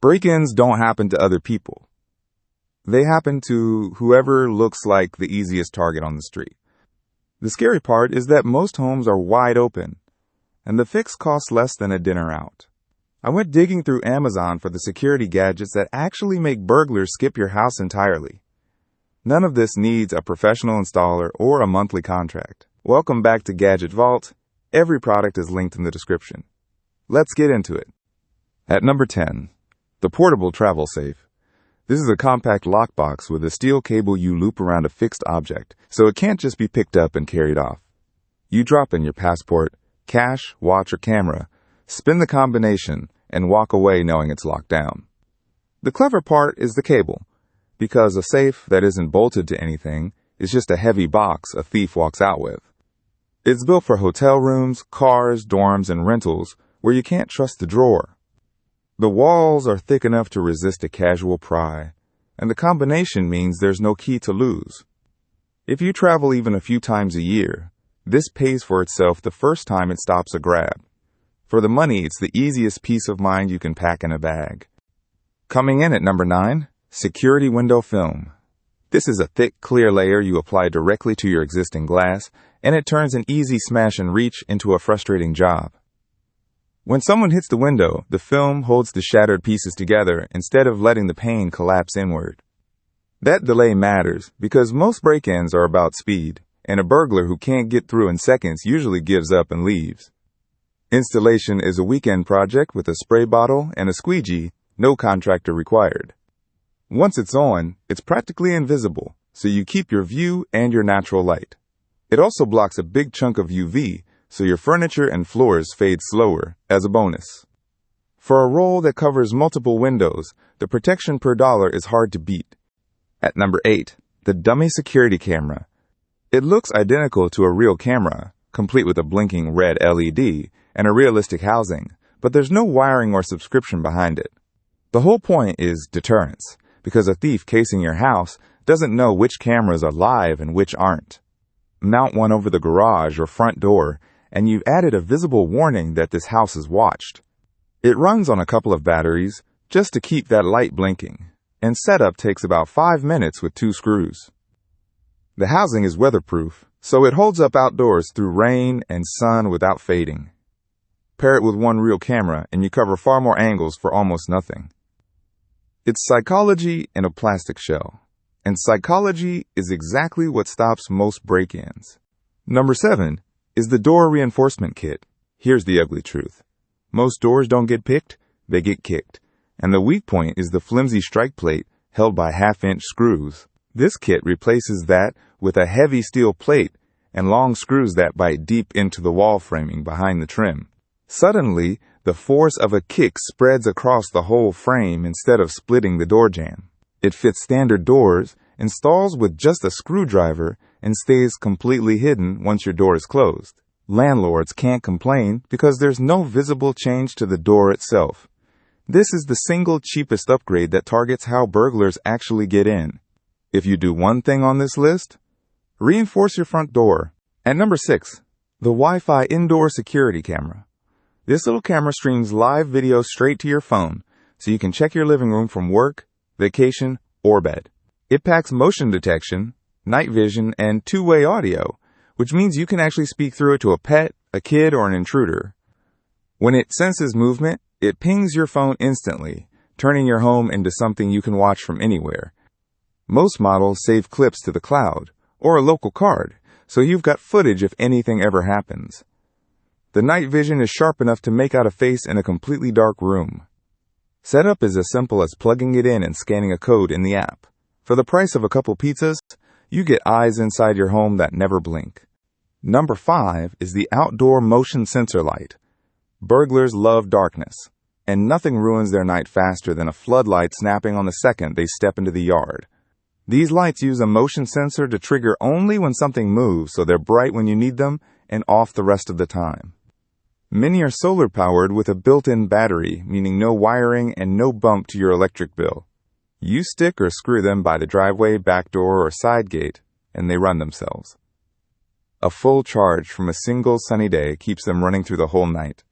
Break-ins don't happen to other people. They happen to whoever looks like the easiest target on the street. The scary part is that most homes are wide open, and the fix costs less than a dinner out. I went digging through Amazon for the security gadgets that actually make burglars skip your house entirely. None of this needs a professional installer or a monthly contract. Welcome back to Gadget Vault. Every product is linked in the description. Let's get into it. At number 10, the portable travel safe. This is a compact lockbox with a steel cable you loop around a fixed object, so it can't just be picked up and carried off. You drop in your passport, cash, watch, or camera, spin the combination, and walk away knowing it's locked down. The clever part is the cable, because a safe that isn't bolted to anything is just a heavy box a thief walks out with. It's built for hotel rooms, cars, dorms, and rentals where you can't trust the drawer. The walls are thick enough to resist a casual pry, and the combination means there's no key to lose. If you travel even a few times a year, this pays for itself the first time it stops a grab. For the money, it's the easiest peace of mind you can pack in a bag. Coming in at number 9, security window film. This is a thick, clear layer you apply directly to your existing glass, and it turns an easy smash and reach into a frustrating job. When someone hits the window, the film holds the shattered pieces together instead of letting the pane collapse inward. That delay matters because most break-ins are about speed, and a burglar who can't get through in seconds usually gives up and leaves. Installation is a weekend project with a spray bottle and a squeegee, no contractor required. Once it's on, it's practically invisible, so you keep your view and your natural light. It also blocks a big chunk of UV, so your furniture and floors fade slower, as a bonus. For a roll that covers multiple windows, the protection per dollar is hard to beat. At number 8, the dummy security camera. It looks identical to a real camera, complete with a blinking red LED and a realistic housing, but there's no wiring or subscription behind it. The whole point is deterrence, because a thief casing your house doesn't know which cameras are live and which aren't. Mount one over the garage or front door, and you've added a visible warning that this house is watched. It runs on a couple of batteries just to keep that light blinking, and setup takes about 5 minutes with 2 screws. The housing is weatherproof, so it holds up outdoors through rain and sun without fading. Pair it with one real camera, and you cover far more angles for almost nothing. It's psychology in a plastic shell, and psychology is exactly what stops most break-ins. Number 7 is the door reinforcement kit. Here's the ugly truth. Most doors don't get picked, they get kicked. And the weak point is the flimsy strike plate held by half-inch screws. This kit replaces that with a heavy steel plate and long screws that bite deep into the wall framing behind the trim. Suddenly, the force of a kick spreads across the whole frame instead of splitting the door jamb. It fits standard doors, installs with just a screwdriver, and stays completely hidden once your door is closed. Landlords can't complain because there's no visible change to the door itself. This is the single cheapest upgrade that targets how burglars actually get in. If you do one thing on this list, reinforce your front door. At number 6, the Wi-Fi indoor security camera. This little camera streams live video straight to your phone, so you can check your living room from work, vacation, or bed. It packs motion detection, night vision, and two-way audio, which means you can actually speak through it to a pet, a kid, or an intruder. When it senses movement, it pings your phone instantly, turning your home into something you can watch from anywhere. Most models save clips to the cloud, or a local card, so you've got footage if anything ever happens. The night vision is sharp enough to make out a face in a completely dark room. Setup is as simple as plugging it in and scanning a code in the app. For the price of a couple pizzas, you get eyes inside your home that never blink. Number 5 is the outdoor motion sensor light. Burglars love darkness, and nothing ruins their night faster than a floodlight snapping on the second they step into the yard. These lights use a motion sensor to trigger only when something moves, so they're bright when you need them and off the rest of the time. Many are solar-powered with a built-in battery, meaning no wiring and no bump to your electric bill. You stick or screw them by the driveway, back door, or side gate, and they run themselves. A full charge from a single sunny day keeps them running through the whole night.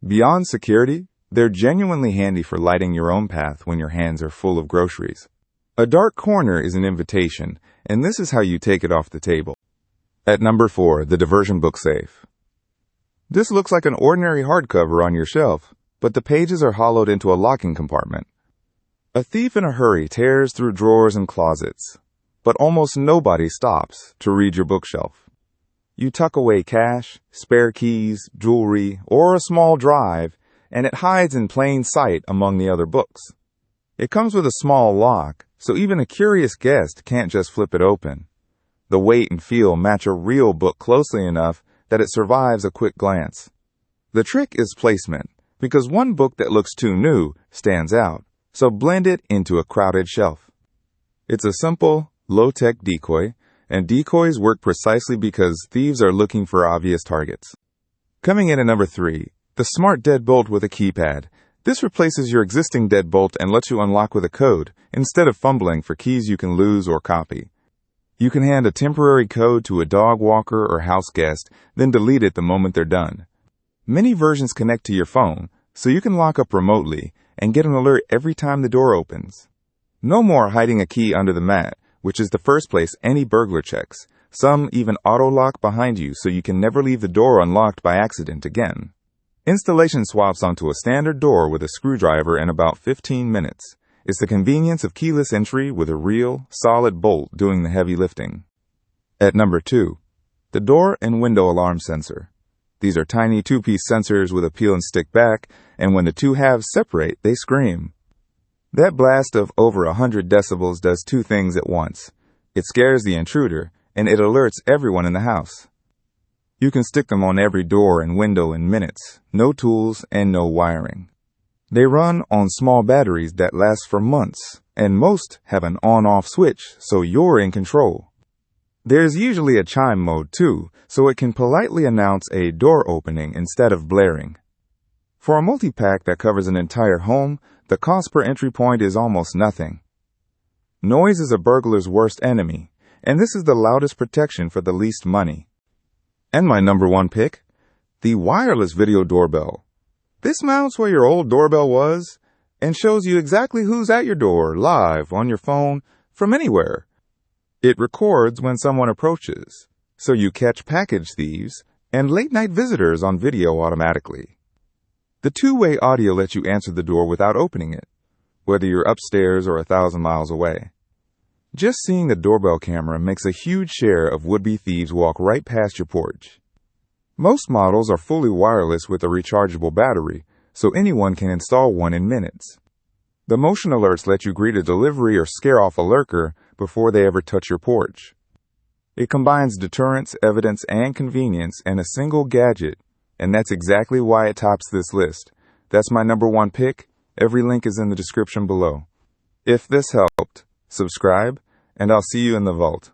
Beyond security, They're genuinely handy for lighting your own path when your hands are full of groceries. A dark corner is an invitation, and this is how you take it off the table. At number 4, the diversion book safe. This looks like an ordinary hardcover on your shelf, but the pages are hollowed into a locking compartment. A thief in a hurry tears through drawers and closets, but almost nobody stops to read your bookshelf. You tuck away cash, spare keys, jewelry, or a small drive, and it hides in plain sight among the other books. It comes with a small lock, so even a curious guest can't just flip it open. The weight and feel match a real book closely enough that it survives a quick glance. The trick is placement, because one book that looks too new stands out, so blend it into a crowded shelf. It's a simple, low-tech decoy, and decoys work precisely because thieves are looking for obvious targets. Coming in at number 3, the smart deadbolt with a keypad. This replaces your existing deadbolt and lets you unlock with a code, instead of fumbling for keys you can lose or copy. You can hand a temporary code to a dog walker or house guest, then delete it the moment they're done. Many versions connect to your phone, so you can lock up remotely and get an alert every time the door opens. No more hiding a key under the mat, which is the first place any burglar checks. Some even auto-lock behind you so you can never leave the door unlocked by accident again. Installation swaps onto a standard door with a screwdriver in about 15 minutes. It's the convenience of keyless entry with a real, solid bolt doing the heavy lifting. At number 2, the door and window alarm sensor. These are tiny 2-piece sensors with a peel and stick back, and when the two halves separate, they scream. That blast of over 100 decibels does 2 things at once. It scares the intruder, and it alerts everyone in the house. You can stick them on every door and window in minutes, no tools and no wiring. They run on small batteries that last for months, and most have an on-off switch, so you're in control. There's usually a chime mode too, so it can politely announce a door opening instead of blaring. For a multi-pack that covers an entire home, the cost per entry point is almost nothing. Noise is a burglar's worst enemy, and this is the loudest protection for the least money. And my number 1 pick, the wireless video doorbell. This mounts where your old doorbell was and shows you exactly who's at your door live on your phone from anywhere. It records when someone approaches, so you catch package thieves and late-night visitors on video automatically. The 2-way audio lets you answer the door without opening it, whether you're upstairs or 1,000 miles away. Just seeing the doorbell camera makes a huge share of would-be thieves walk right past your porch. Most models are fully wireless with a rechargeable battery, so anyone can install one in minutes. The motion alerts let you greet a delivery or scare off a lurker before they ever touch your porch. It combines deterrence, evidence, and convenience in a single gadget, and that's exactly why it tops this list. That's my number 1 pick. Every link is in the description below. If this helped, subscribe, and I'll see you in the vault.